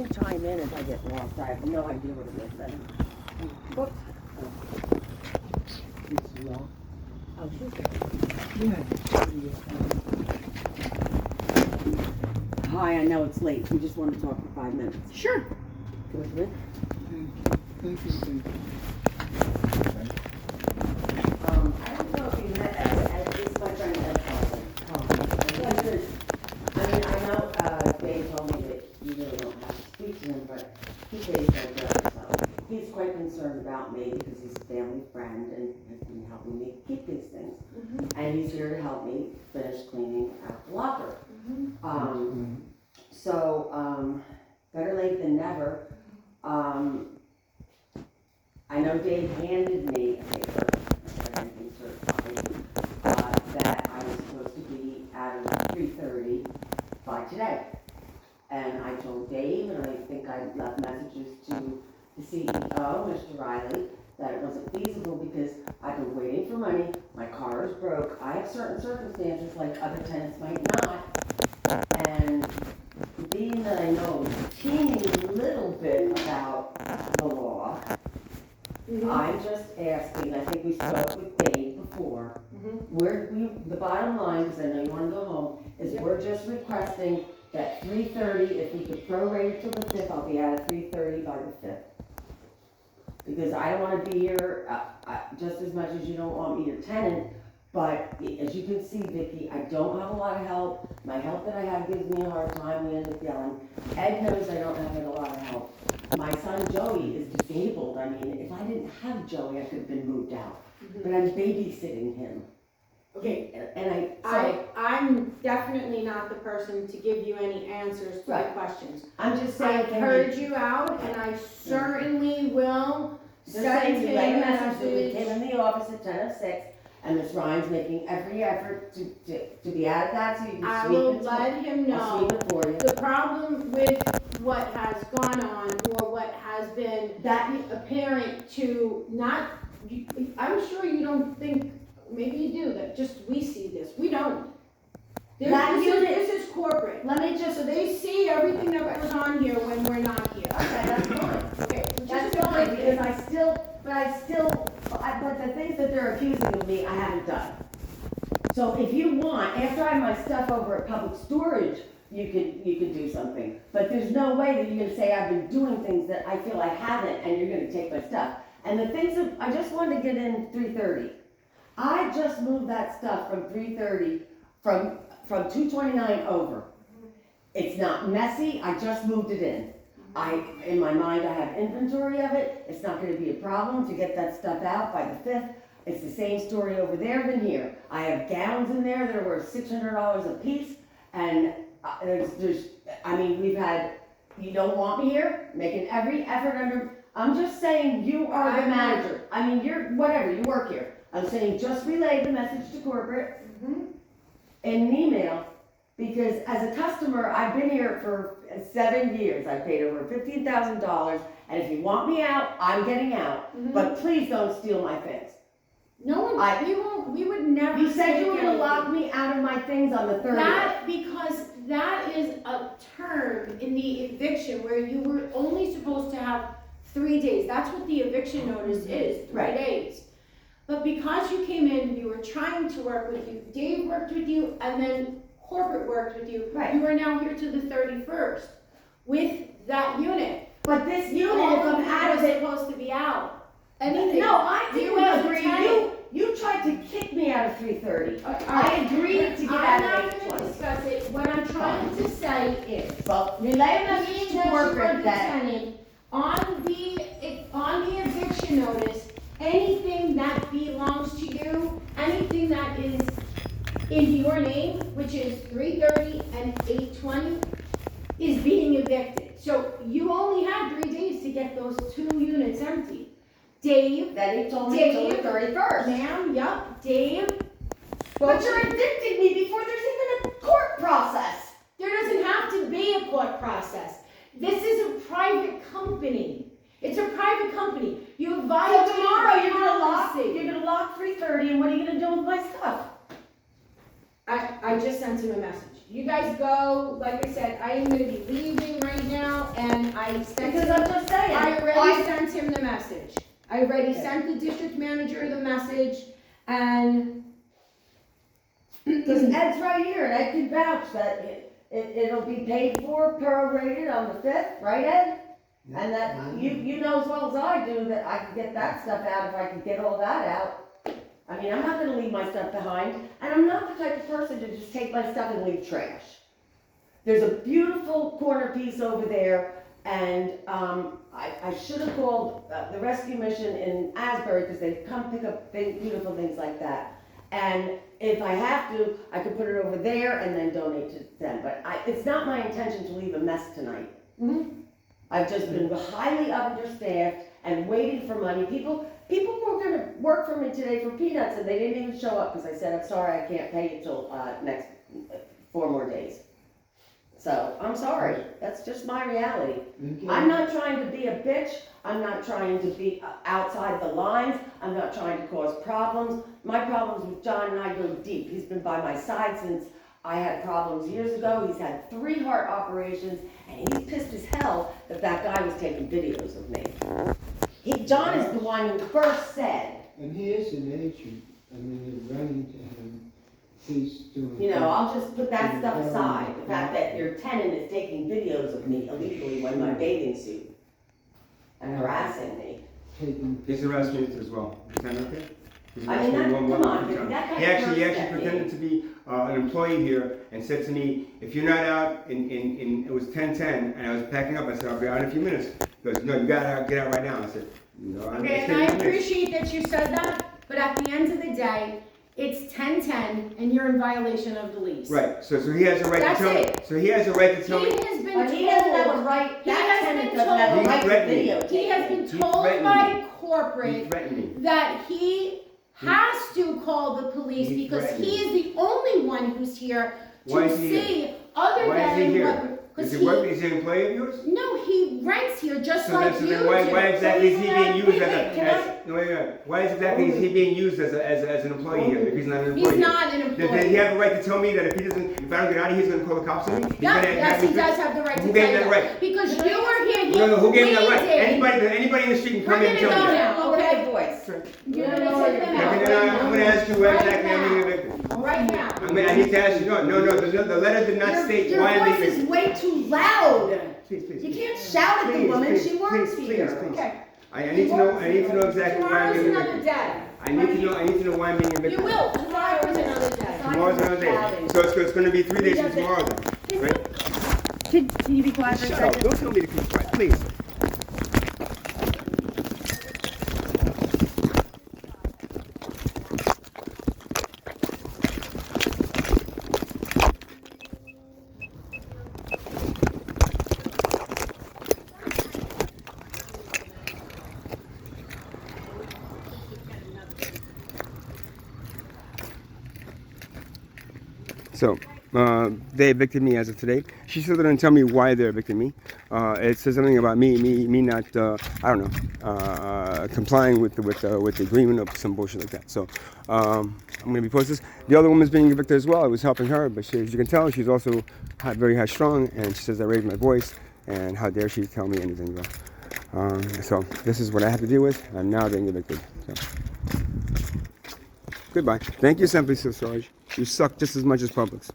can chime in if I get lost. I have no idea what it is then. Whoops. Oh, she's there. Hi, I know it's late. We just want to talk for 5 minutes. Sure. Go ahead. Thank you. I don't know if you met Ed. This is my friend Ed Carlson. I know Dave told me that you really don't have to speak to him, but he says so good. So he's quite concerned about me because he's a family friend and has been helping me keep these things. Mm-hmm. And he's here to help me finish cleaning out the locker. Mm-hmm. So better late than never. I know Dave handed me a paper that I was supposed to be out of 3:30 by today. And I told Dave, and I think I left messages to the CEO, Mr. Riley, that it wasn't feasible because I've been waiting for money, my car is broke, I have certain circumstances like other tenants might not, and being that I know a teeny little bit about the law, I'm just asking, I think we spoke with Dave before, the bottom line, because I know you want to go home, is we're just requesting that 3:30, if we could prorate it till the 5th, I'll be out at 3:30 by the 5th. Because I don't want to be here just as much as you don't want me your tenant, but as you can see, Vicki, I don't have a lot of help. My help that I have gives me a hard time, we end up yelling. Ed knows I don't have a lot of help. My son Joey is disabled. I mean, if I didn't have Joey, I could have been moved out. But I'm babysitting him. Okay, And I'm definitely not the person to give you any answers to Right. your questions. I'm just saying. I've heard you out, and I certainly will send him a message. We message. came in the office at 10:06, and Ms. Ryan's making every effort to be out of that so you can I sweep it. will let him I'll know. sweep it for you. The problem with what has gone on, or what has been That apparent to not, I'm sure you don't think, maybe you do, that just we see this. We don't. This is corporate. Let me just. So they see everything that goes on here when we're not here. Okay, that's fine. Okay, That's fine, because but the things that they're accusing of me, I haven't done. So if you want, after I have my stuff over at public storage, you could do something. But there's no way that you're gonna say I've been doing things that I feel I haven't, and you're gonna take my stuff. And the things that, I just wanted to get in 3:30. I just moved that stuff from 3:30, from 229 over. It's not messy, I just moved it in. In my mind, I have inventory of it. It's not gonna be a problem to get that stuff out by the 5th. It's the same story over there than here. I have gowns in there that are worth $600 a piece, and we've had, you don't want me here, making every effort I'm just saying you are the manager. I mean, you're, whatever, you work here. I'm saying just relay the message to corporate in an email, because as a customer, I've been here for 7 years. I've paid over $15,000, and if you want me out, I'm getting out. But please don't steal my things. No one, we would never. You said you were take gonna lock anything. me out of my things on the 30th. Because that is a term in the eviction where you were only supposed to have 3 days. That's what the eviction notice is, 3 Right. days. But because you came in, we were trying to work with you, Dave worked with you, and then corporate worked with you. Right. You are now here to the 31st with that unit. But this unit, All if I'm of you out of were it. supposed to be out. Anything. No, I You didn't as a agree. tenant. You tried to kick me out of 3:30. All right. I agreed to get out I'm of not 8:20. gonna discuss it. What I'm trying to say is, Well, relay a message being to that you are corporate the that, tenant, on the eviction notice, anything that belongs to you, anything that is in your name, which is 3:30 and 8:20, is being evicted. So you only have 3 days to get those 2 units empty. Dave, then he told me until the Dave, 31st. ma'am, yup, Dave. But you're evicting me before there's even a court process. There doesn't have to be a court process. This is a private company. It's a private company. You So violated tomorrow you're policy. gonna lock 3:30, and what are you gonna do with my stuff? I just sent him a message. You guys go, like I said, I am gonna be leaving right now, and I sent Because him, I'm just saying. I already sent him the message. I already sent the district manager the message, and Because Ed's right here, and Ed can vouch that it'll be paid for, prorated on the 5th, right, Ed? And that, you know as well as I do that I can get that stuff out if I can get all that out. I mean, I'm not gonna leave my stuff behind, and I'm not the type of person to just take my stuff and leave trash. There's a beautiful corner piece over there, and, I should have called the rescue mission in Asbury, because they come pick up beautiful things like that. And if I have to, I could put it over there and then donate to them, but it's not my intention to leave a mess tonight. I've just been highly understaffed and waiting for money. People were gonna work for me today for peanuts, and they didn't even show up, because I said, I'm sorry, I can't pay you till, next 4 more days. So, I'm sorry, that's just my reality. I'm not trying to be a bitch, I'm not trying to be outside the lines, I'm not trying to cause problems. My problems with John and I go deep. He's been by my side since I had problems years ago. He's had 3 heart operations, and he's pissed as hell that that guy was taking videos of me. John is the one who first said, And he is an agent, I mean, you're running to him, he's doing. you know, I'll just put that stuff aside, the fact that your tenant is taking videos of me illegally when my bathing suit and harassing me. Taking. He's harassed me as well. Is that okay? He's I harassed mean, me that- one come on, time. that kind He of actually hurts me. pretended to be an employee here and said to me, if you're not out it was 10:10, and I was packing up, I said, I'll be out in a few minutes. He goes, no, you gotta get out right now. I said, no, I'm okay, and I appreciate that you said that, but at the end of the day, it's 10:10 and you're in violation of the lease. Right, so he has a right to That's tell me. it. So he has a right to tell me. He has been But he doesn't have a told, right, He that has tenant been doesn't have a told- right to He threatened me. videotape. he has been He told threatened by me. He corporate threatened me. that he has to call the police He because threatened he me. is the only one who's here Why to is he here? see other Why is he than here? what, Is because he working? Is he an employee of yours? no, he rents here just So like then, you so do. then why exactly is he being used Wait, as can a, no, wait, why is exactly is he being used as an employee here if he's not an employee? He's not an Does employee. he have a right to tell me that if I don't get out of here, he's gonna call the cops on me? He's Yeah, gonna yes, have me he does have the right to Who tell gave you that right? because you were here, he No, who gave me that right? waited. Anybody in the street can We're come in and gonna tell go me now, that. Lower okay? your voice. You're gonna take them out Okay, right then now. I'm gonna ask you why Right exactly I'm being now. evicted. Right now. I need to ask you, the letter did not state Your why I'm voice being is evicted. way too loud. Please, please. You can't shout at the woman, she works here. Okay. I need to know exactly why I'm Tomorrow's being another evicted. day. I need to know why I'm being evicted. You will, tomorrow's another day. Tomorrow's another day. So it's gonna be 3 days from tomorrow then, right? Can you be quiet for a Shut up, second? don't tell me to keep quiet, please. So, they evicted me as of today. She still didn't tell me why they evicted me. It says something about me not, I don't know, complying with the agreement of some bullshit like that. So, I'm gonna be posting this. The other woman's being evicted as well. I was helping her, but as you can tell, she's also very high strung, and she says I raised my voice, and how dare she tell me anything about. So this is what I have to deal with. I'm now being evicted. So. Goodbye. Thank you, Simply Storage. You suck just as much as Publix.